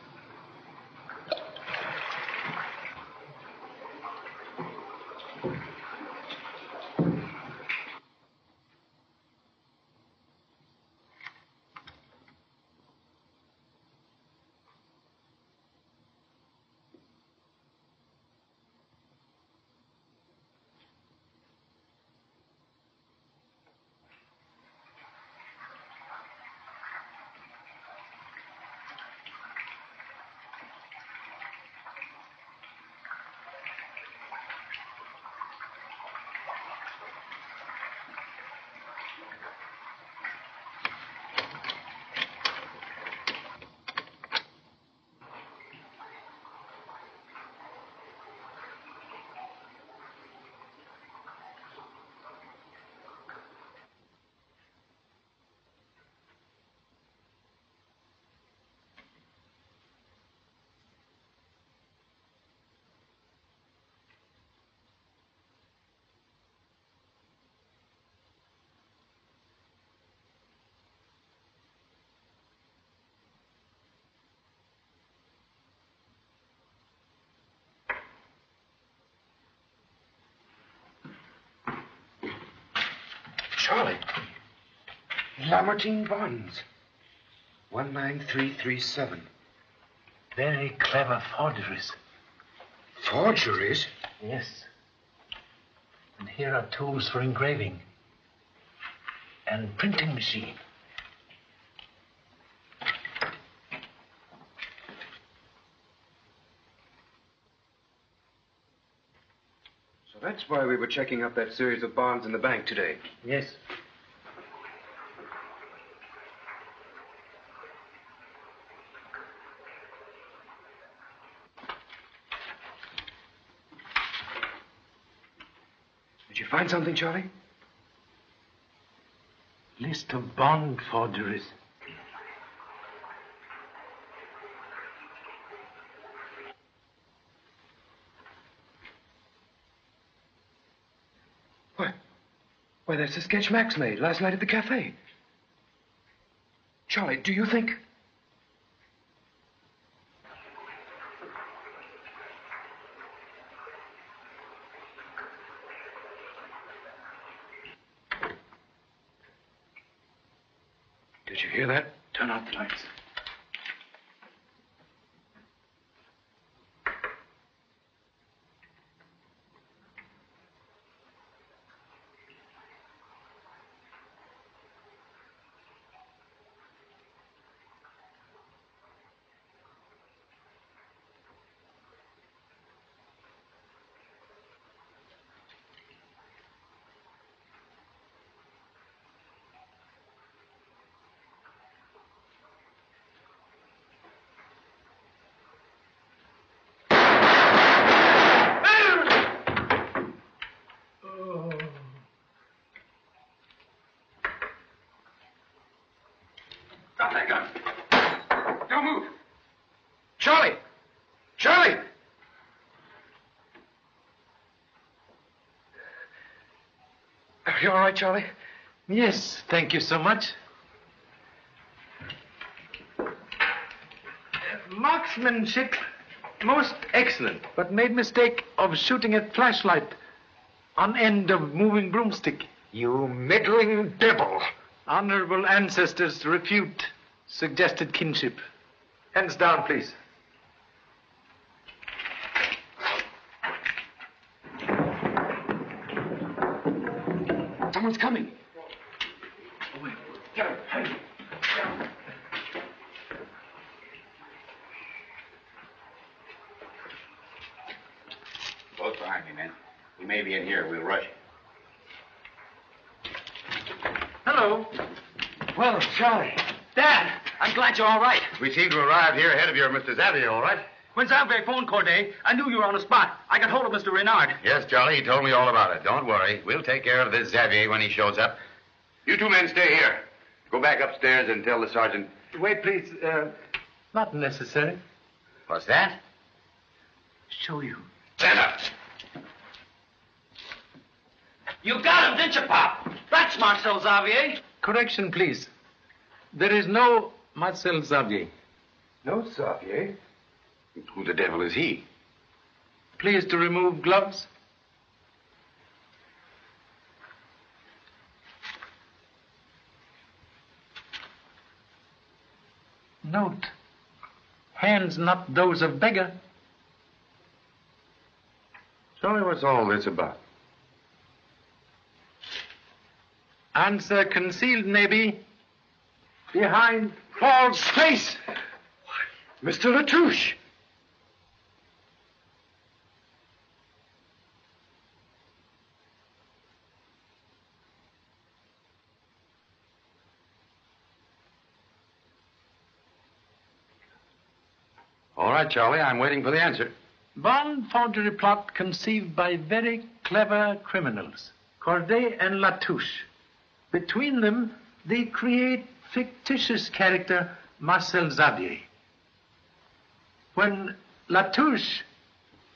Charlie. Lamartine bonds. 19337. Very clever forgeries. Forgeries? Yes. And here are tools for engraving. And printing machine. So that's why we were checking up that series of bonds in the bank today. Yes. Did you find something, Charlie? List of bond forgeries. Why, that's the sketch Max made last night at the cafe. Charlie, do you think... Did you hear that? Turn out the lights. Drop that gun. Don't move. Charlie! Charlie! Are you all right, Charlie? Yes, thank you so much. Marksmanship, most excellent, but made mistake of shooting at flashlight on end of moving broomstick. You meddling devil! Honorable ancestors refute suggested kinship. Hands down, please. Someone's coming. Get him. Hurry. Both behind me, men. We may be in here. We'll rush. Hello. Well, Charlie. Dad, I'm glad you're all right. We seem to arrive here ahead of your Mr. Xavier, all right? When Xavier phoned Corday, I knew you were on the spot. I got hold of Mr. Renard. Yes, Charlie, he told me all about it. Don't worry. We'll take care of this Xavier when he shows up. You two men stay here. Go back upstairs and tell the sergeant. Wait, please. Not necessary. What's that? Show you. Stand up. You got him, didn't you, Pop? That's Marcel Xavier. Correction, please. There is no Marcel Xavier. No, Xavier. Who the devil is he? Please to remove gloves. Note, hands not those of beggar. Charlie, what's all this about? Answer concealed, maybe, behind false face. Mr. Latouche. All right, Charlie, I'm waiting for the answer. Bond forgery plot conceived by very clever criminals, Corday and Latouche. Between them, they create fictitious character Marcel Xavier. When Latouche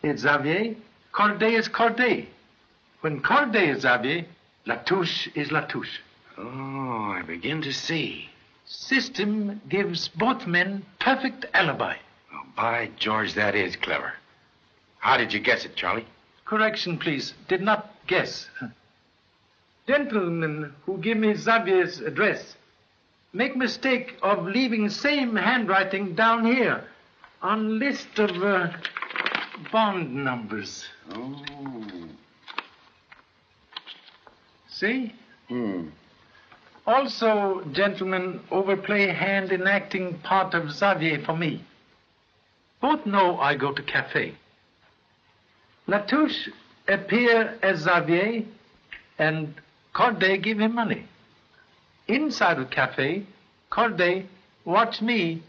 is Xavier, Corday is Corday. When Corday is Xavier, Latouche is Latouche. Oh, I begin to see. System gives both men perfect alibi. Oh, by George, that is clever. How did you guess it, Charlie? Correction, please. Did not guess. Gentlemen who give me Xavier's address make mistake of leaving same handwriting down here on list of bond numbers. Oh. See? Also, gentlemen, overplay hand in acting part of Xavier for me. Both know I go to cafe. Latouche appear as Xavier, and Corday give him money. Inside the cafe, Corday watch me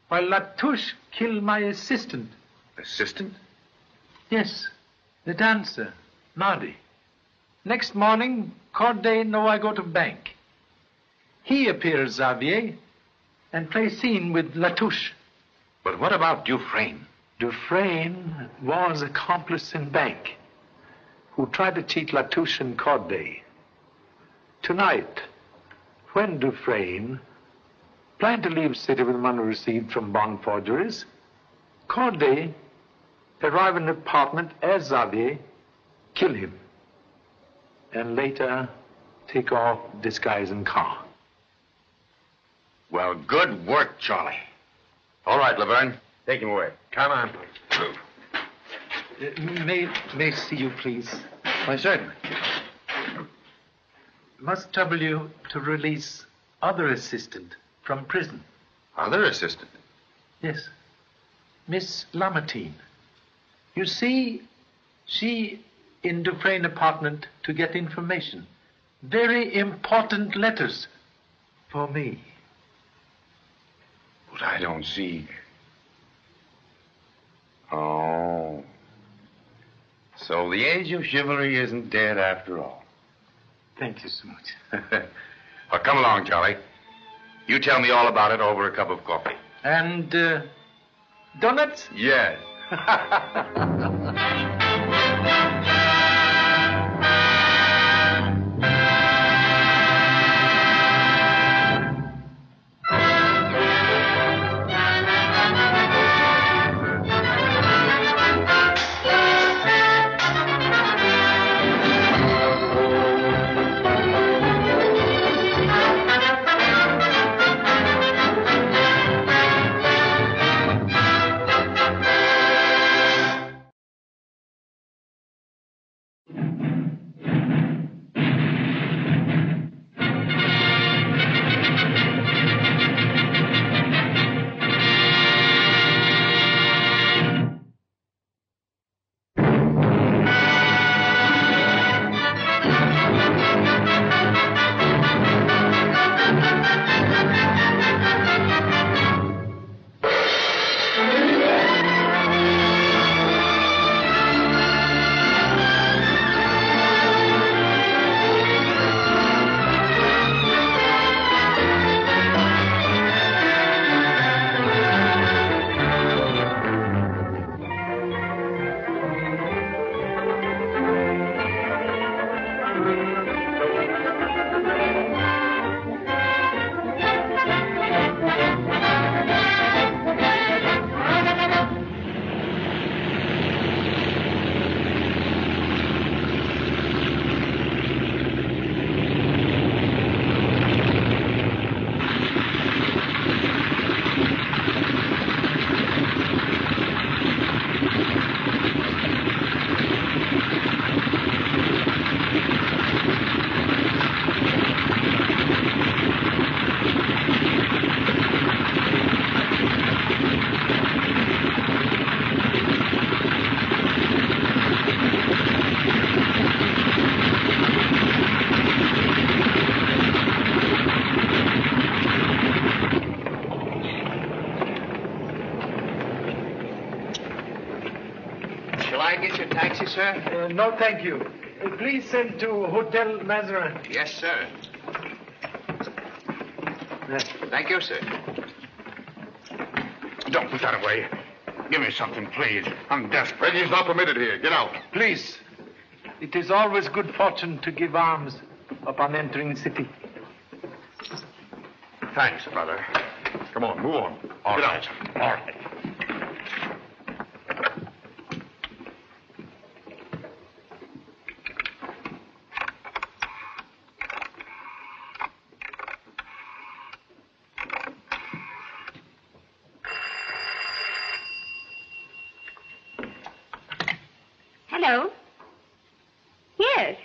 while Latouche kill my assistant. Assistant? Yes, the dancer, Nardi. Next morning, Corday know I go to bank. He appears Xavier and play scene with Latouche. But what about Dufresne? Dufresne was accomplice in bank who tried to cheat Latouche and Corday. Tonight, when Dufresne planned to leave city with money received from bond forgeries, Corday arrive in the apartment as Xavier, kill him, and later take off disguise and car. Well, good work, Charlie. All right, Laverne. Take him away. Come on. May see you, please. Why, certainly. Must trouble you to release other assistant from prison. Other assistant? Yes. Miss Lamartine. You see, she in Dufresne apartment to get information. Very important letters for me. But I don't see. Oh. So the age of chivalry isn't dead after all. Thank you so much. Well, come along, Charlie. You tell me all about it over a cup of coffee. And donuts? Yes. Sir? No, thank you. Please send to Hotel Mazarin. Yes, sir. Thank you, sir. Don't put that away. Give me something, please. I'm desperate. Begging's not permitted here. Get out. Please. It is always good fortune to give alms upon entering the city. Thanks, brother. Come on, move on. All Get right. out. All right. Hello? Yes.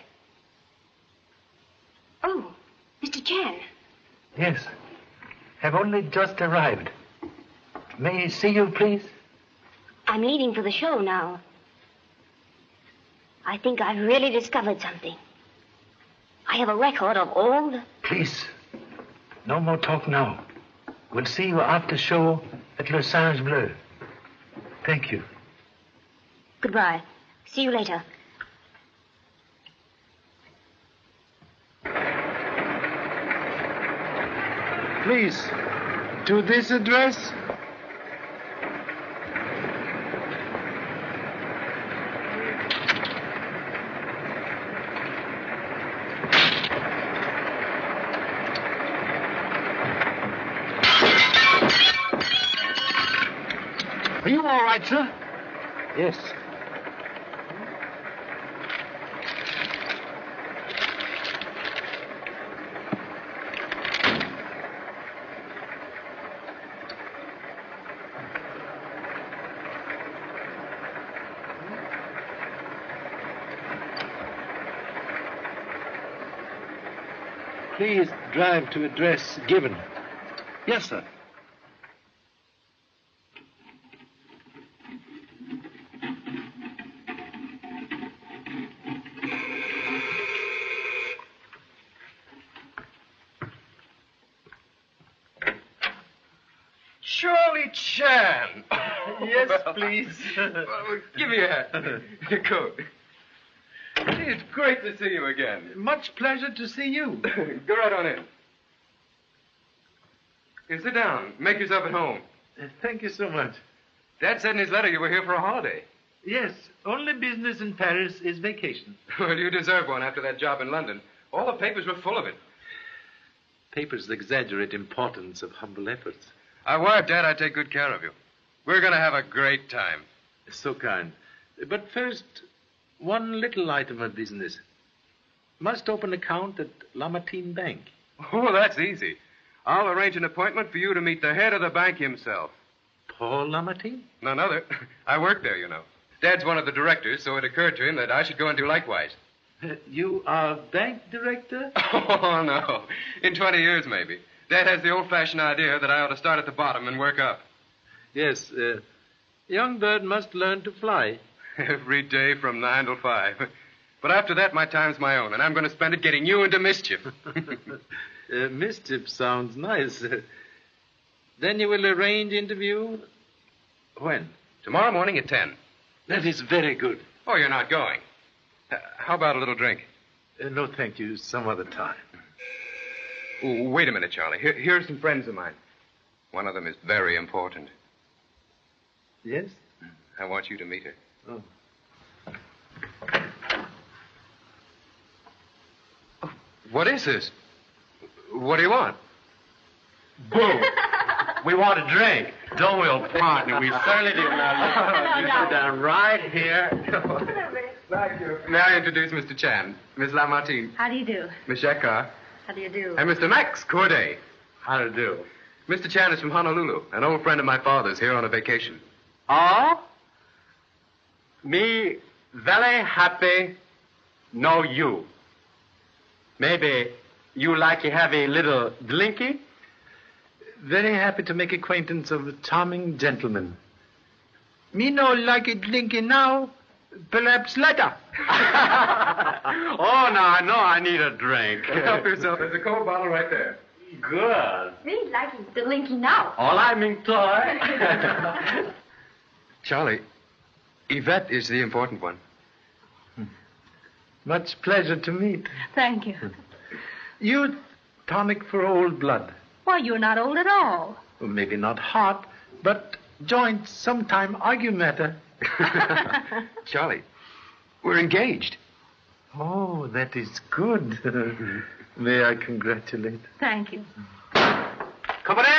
Oh, Mr. Chan. Yes. Have only just arrived. May I see you, please? I'm leaving for the show now. I think I've really discovered something. I have a record of all the... Please. No more talk now. We'll see you after show at Le Singe Bleu. Thank you. Goodbye. See you later. Please, to this address? you all right, sir? Yes. Please drive to address given. Yes, sir. Charlie Chan. Yes, please. Give me a hat. Your coat. Gee, it's great to see you again. Much pleasure to see you. Go right on in. Here, sit down. Make yourself at home. Thank you so much. Dad said in his letter you were here for a holiday. Yes, only business in Paris is vacation. Well, you deserve one after that job in London. All the papers were full of it. Papers exaggerate importance of humble efforts. I wired Dad I'd take good care of you. We're going to have a great time. So kind. But first, one little item of business. Must open account at Lamartine Bank. Oh, that's easy. I'll arrange an appointment for you to meet the head of the bank himself. Paul Lamartine? None other. I work there, you know. Dad's one of the directors, so it occurred to him that I should go and do likewise. You are bank director? Oh, no. In 20 years, maybe. Dad has the old-fashioned idea that I ought to start at the bottom and work up. Yes, young bird must learn to fly. Every day from 9 till 5. But after that, my time's my own, and I'm going to spend it getting you into mischief. Mischief sounds nice. Then you will arrange interview? When? Tomorrow morning at 10. That is very good. Oh, you're not going. How about a little drink? No, thank you. Some other time. Ooh, wait a minute, Charlie. Here are some friends of mine. One of them is very important. Yes? I want you to meet her. Oh. What is this? What do you want? Boo! We want a drink. Don't we, old partner? We certainly do. Now, you sit down right here. Thank you. May I introduce Mr. Chan, Miss Lamartine, How do you do? Miss Shekhar, How do you do? and Mr. Max Corday. How to do? Mr. Chan is from Honolulu, an old friend of my father's here on a vacation. Oh? Me very happy know you. Maybe you like to have a little drinky? Very happy to make acquaintance of a charming gentleman. Me no like it drinking now, perhaps later. Oh, no, I know I need a drink. Help yourself. There's a cold bottle right there. Good. Me like the linky now. All I mean, toy. Charlie, Yvette is the important one. Much pleasure to meet. Thank you. Youth tonic for old blood. Why, you're not old at all. Well, maybe not heart, but joints sometime argue matter. Charlie, we're engaged. Oh, that is good. May I congratulate? Thank you. Come on in.